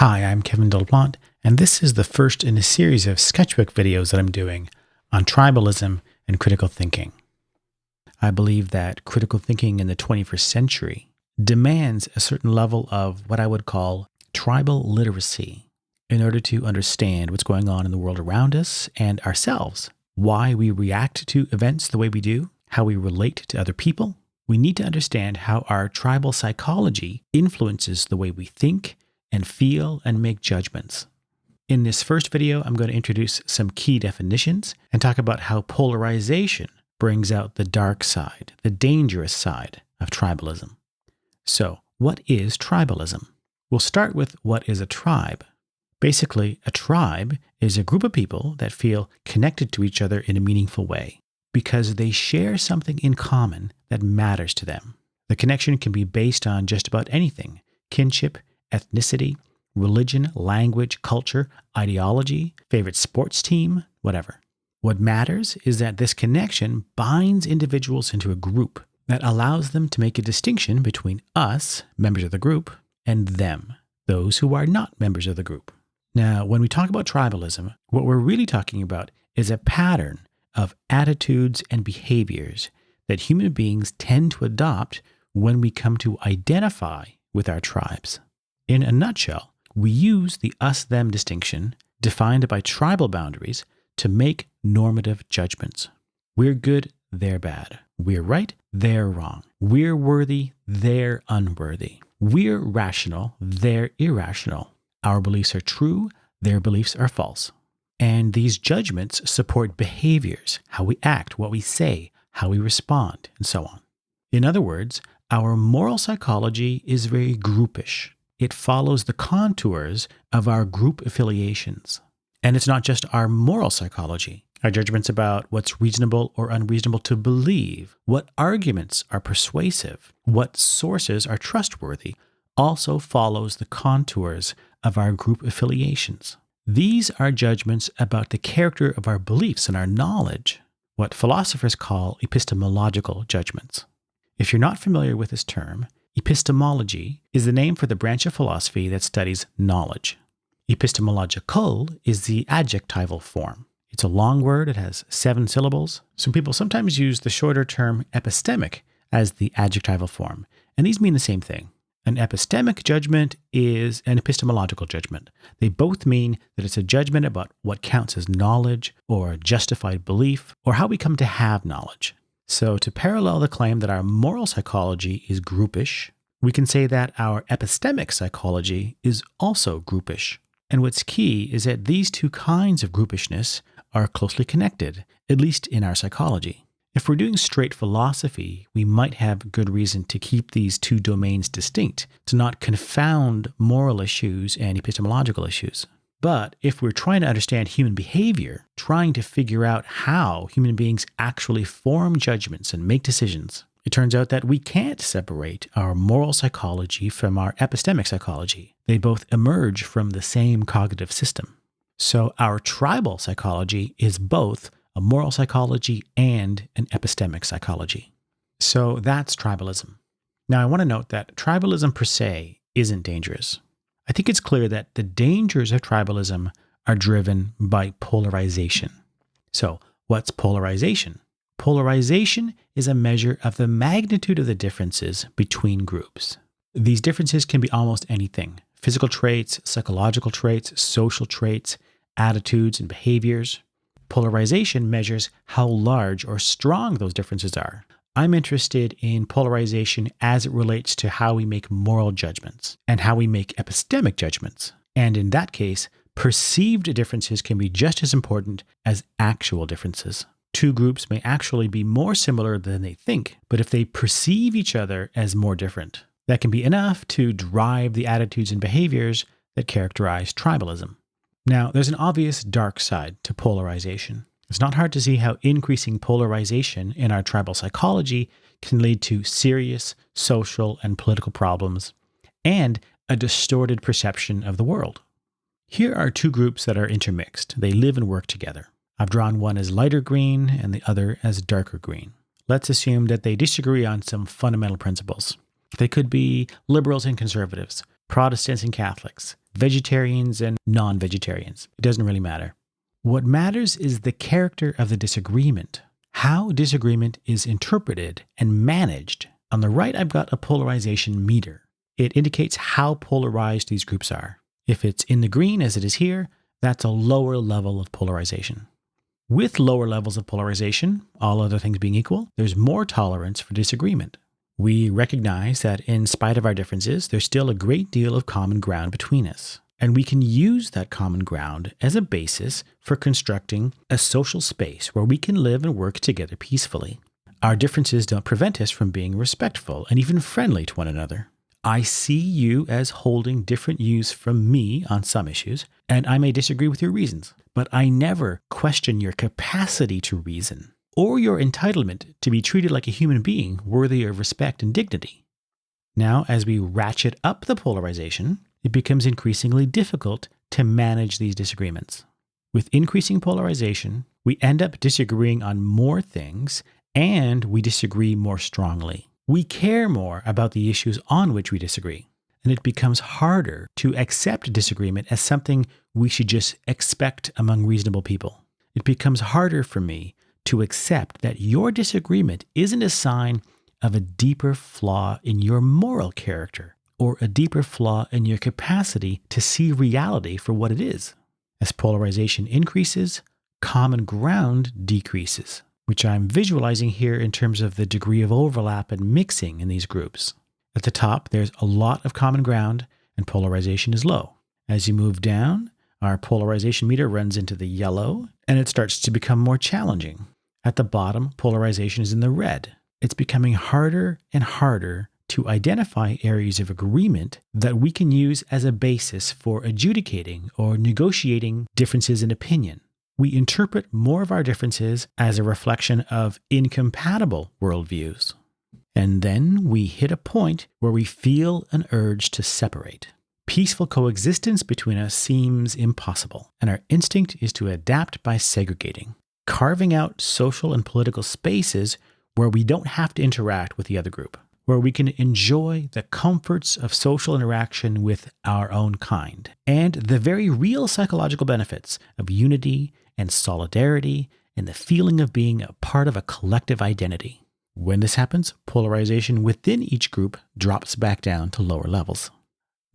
Hi, I'm Kevin Delplant, and this is the first in a series of sketchbook videos that I'm doing on tribalism and critical thinking. I believe that critical thinking in the 21st century demands a certain level of what I would call tribal literacy in order to understand what's going on in the world around us and ourselves, why we react to events the way we do, how we relate to other people. We need to understand how our tribal psychology influences the way we think and feel and make judgments. In this first video, I'm going to introduce some key definitions and talk about how polarization brings out the dark side, the dangerous side of tribalism. So, what is tribalism? We'll start with what is a tribe. Basically, a tribe is a group of people that feel connected to each other in a meaningful way because they share something in common that matters to them. The connection can be based on just about anything: kinship, ethnicity, religion, language, culture, ideology, favorite sports team, whatever. What matters is that this connection binds individuals into a group that allows them to make a distinction between us, members of the group, and them, those who are not members of the group. Now, when we talk about tribalism, what we're really talking about is a pattern of attitudes and behaviors that human beings tend to adopt when we come to identify with our tribes. In a nutshell, we use the us-them distinction, defined by tribal boundaries, to make normative judgments. We're good, they're bad. We're right, they're wrong. We're worthy, they're unworthy. We're rational, they're irrational. Our beliefs are true, their beliefs are false. And these judgments support behaviors, how we act, what we say, how we respond, and so on. In other words, our moral psychology is very groupish. It follows the contours of our group affiliations. And it's not just our moral psychology. Our judgments about what's reasonable or unreasonable to believe, what arguments are persuasive, what sources are trustworthy, also follows the contours of our group affiliations. These are judgments about the character of our beliefs and our knowledge, what philosophers call epistemological judgments. If you're not familiar with this term, epistemology is the name for the branch of philosophy that studies knowledge. Epistemological is the adjectival form. It's a long word. It has 7 syllables. Some people sometimes use the shorter term epistemic as the adjectival form, and these mean the same thing. An epistemic judgment is an epistemological judgment. They both mean that it's a judgment about what counts as knowledge or justified belief or how we come to have knowledge. So to parallel the claim that our moral psychology is groupish, we can say that our epistemic psychology is also groupish. And what's key is that these two kinds of groupishness are closely connected, at least in our psychology. If we're doing straight philosophy, we might have good reason to keep these two domains distinct, to not confound moral issues and epistemological issues. But if we're trying to understand human behavior, trying to figure out how human beings actually form judgments and make decisions, it turns out that we can't separate our moral psychology from our epistemic psychology. They both emerge from the same cognitive system. So our tribal psychology is both a moral psychology and an epistemic psychology. So that's tribalism. Now I want to note that tribalism per se isn't dangerous. I think it's clear that the dangers of tribalism are driven by polarization. So, what's polarization? Polarization is a measure of the magnitude of the differences between groups. These differences can be almost anything: physical traits, psychological traits, social traits, attitudes, and behaviors. Polarization measures how large or strong those differences are. I'm interested in polarization as it relates to how we make moral judgments and how we make epistemic judgments. And in that case, perceived differences can be just as important as actual differences. Two groups may actually be more similar than they think, but if they perceive each other as more different, that can be enough to drive the attitudes and behaviors that characterize tribalism. Now, there's an obvious dark side to polarization. It's not hard to see how increasing polarization in our tribal psychology can lead to serious social and political problems and a distorted perception of the world. Here are two groups that are intermixed. They live and work together. I've drawn one as lighter green and the other as darker green. Let's assume that they disagree on some fundamental principles. They could be liberals and conservatives, Protestants and Catholics, vegetarians and non-vegetarians. It doesn't really matter. What matters is the character of the disagreement, how disagreement is interpreted and managed. On the right, I've got a polarization meter. It indicates how polarized these groups are. If it's in the green, as it is here, that's a lower level of polarization. With lower levels of polarization, all other things being equal, there's more tolerance for disagreement. We recognize that in spite of our differences, there's still a great deal of common ground between us. And we can use that common ground as a basis for constructing a social space where we can live and work together peacefully. Our differences don't prevent us from being respectful and even friendly to one another. I see you as holding different views from me on some issues, and I may disagree with your reasons, but I never question your capacity to reason or your entitlement to be treated like a human being worthy of respect and dignity. Now, as we ratchet up the polarization, it becomes increasingly difficult to manage these disagreements. With increasing polarization, we end up disagreeing on more things, and we disagree more strongly. We care more about the issues on which we disagree, and it becomes harder to accept disagreement as something we should just expect among reasonable people. It becomes harder for me to accept that your disagreement isn't a sign of a deeper flaw in your moral character or a deeper flaw in your capacity to see reality for what it is. As polarization increases, common ground decreases, which I'm visualizing here in terms of the degree of overlap and mixing in these groups. At the top, there's a lot of common ground and polarization is low. As you move down, our polarization meter runs into the yellow and it starts to become more challenging. At the bottom, polarization is in the red. It's becoming harder and harder to identify areas of agreement that we can use as a basis for adjudicating or negotiating differences in opinion. We interpret more of our differences as a reflection of incompatible worldviews. And then we hit a point where we feel an urge to separate. Peaceful coexistence between us seems impossible, and our instinct is to adapt by segregating, carving out social and political spaces where we don't have to interact with the other group, where we can enjoy the comforts of social interaction with our own kind, and the very real psychological benefits of unity and solidarity and the feeling of being a part of a collective identity. When this happens, polarization within each group drops back down to lower levels.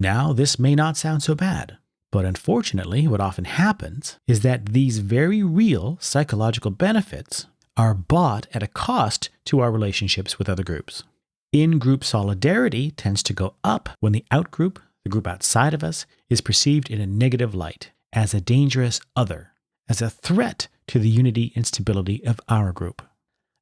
Now, this may not sound so bad, but unfortunately, what often happens is that these very real psychological benefits are bought at a cost to our relationships with other groups. In-group solidarity tends to go up when the outgroup, the group outside of us, is perceived in a negative light, as a dangerous other, as a threat to the unity and stability of our group.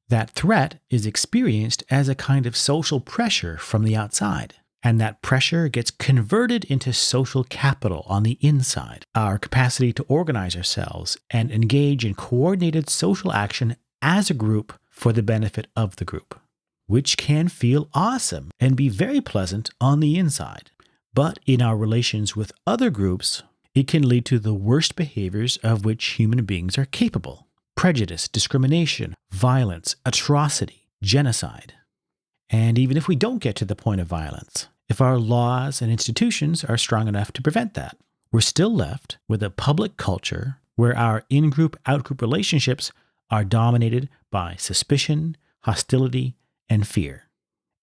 That threat is experienced as a kind of social pressure from the outside, and that pressure gets converted into social capital on the inside, our capacity to organize ourselves and engage in coordinated social action as a group for the benefit of the group, which can feel awesome and be very pleasant on the inside. But in our relations with other groups, it can lead to the worst behaviors of which human beings are capable: prejudice, discrimination, violence, atrocity, genocide. And even if we don't get to the point of violence, if our laws and institutions are strong enough to prevent that, we're still left with a public culture where our in-group, out-group relationships are dominated by suspicion, hostility, and fear.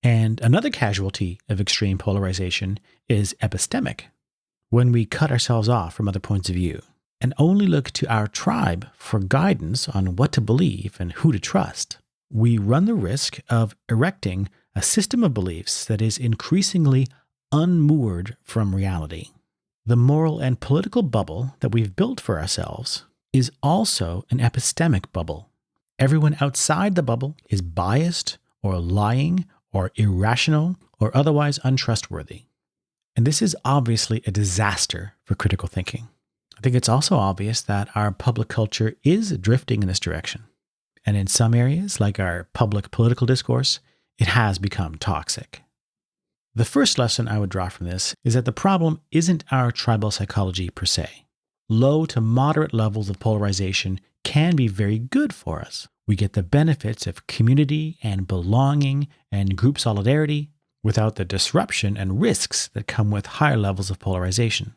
And another casualty of extreme polarization is epistemic, when we cut ourselves off from other points of view and only look to our tribe for guidance on what to believe and who to trust. We run the risk of erecting a system of beliefs that is increasingly unmoored from reality. The moral and political bubble that we've built for ourselves is also an epistemic bubble. Everyone outside the bubble is biased or lying or irrational or otherwise untrustworthy. And this is obviously a disaster for critical thinking. I think it's also obvious that our public culture is drifting in this direction. And in some areas, like our public political discourse, it has become toxic. The first lesson I would draw from this is that the problem isn't our tribal psychology per se. Low to moderate levels of polarization can be very good for us. We get the benefits of community and belonging and group solidarity without the disruption and risks that come with higher levels of polarization.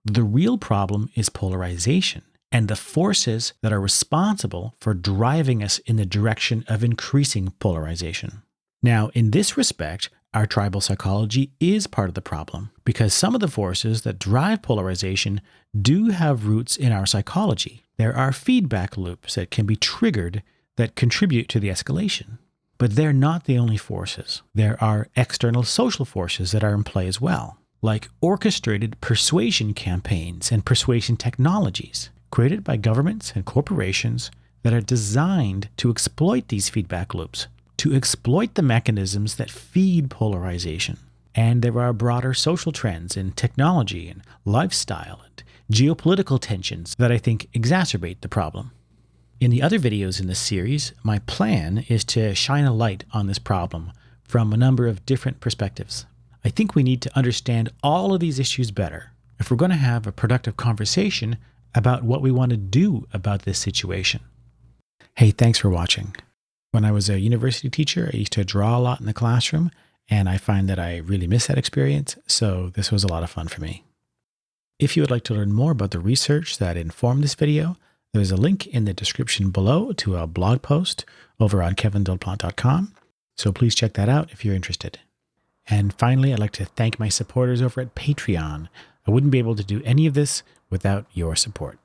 The real problem is polarization and the forces that are responsible for driving us in the direction of increasing polarization. Now, in this respect, our tribal psychology is part of the problem because some of the forces that drive polarization do have roots in our psychology. There are feedback loops that can be triggered that contribute to the escalation. But they're not the only forces. There are external social forces that are in play as well, like orchestrated persuasion campaigns and persuasion technologies created by governments and corporations that are designed to exploit these feedback loops, to exploit the mechanisms that feed polarization. And there are broader social trends in technology and lifestyle and geopolitical tensions that I think exacerbate the problem. In the other videos in this series, my plan is to shine a light on this problem from a number of different perspectives. I think we need to understand all of these issues better if we're going to have a productive conversation about what we want to do about this situation. Hey, thanks for watching. When I was a university teacher, I used to draw a lot in the classroom, and I find that I really miss that experience, so this was a lot of fun for me. If you would like to learn more about the research that informed this video, there's a link in the description below to a blog post over on kevindelaplante.com, so please check that out if you're interested. And finally, I'd like to thank my supporters over at Patreon. I wouldn't be able to do any of this without your support.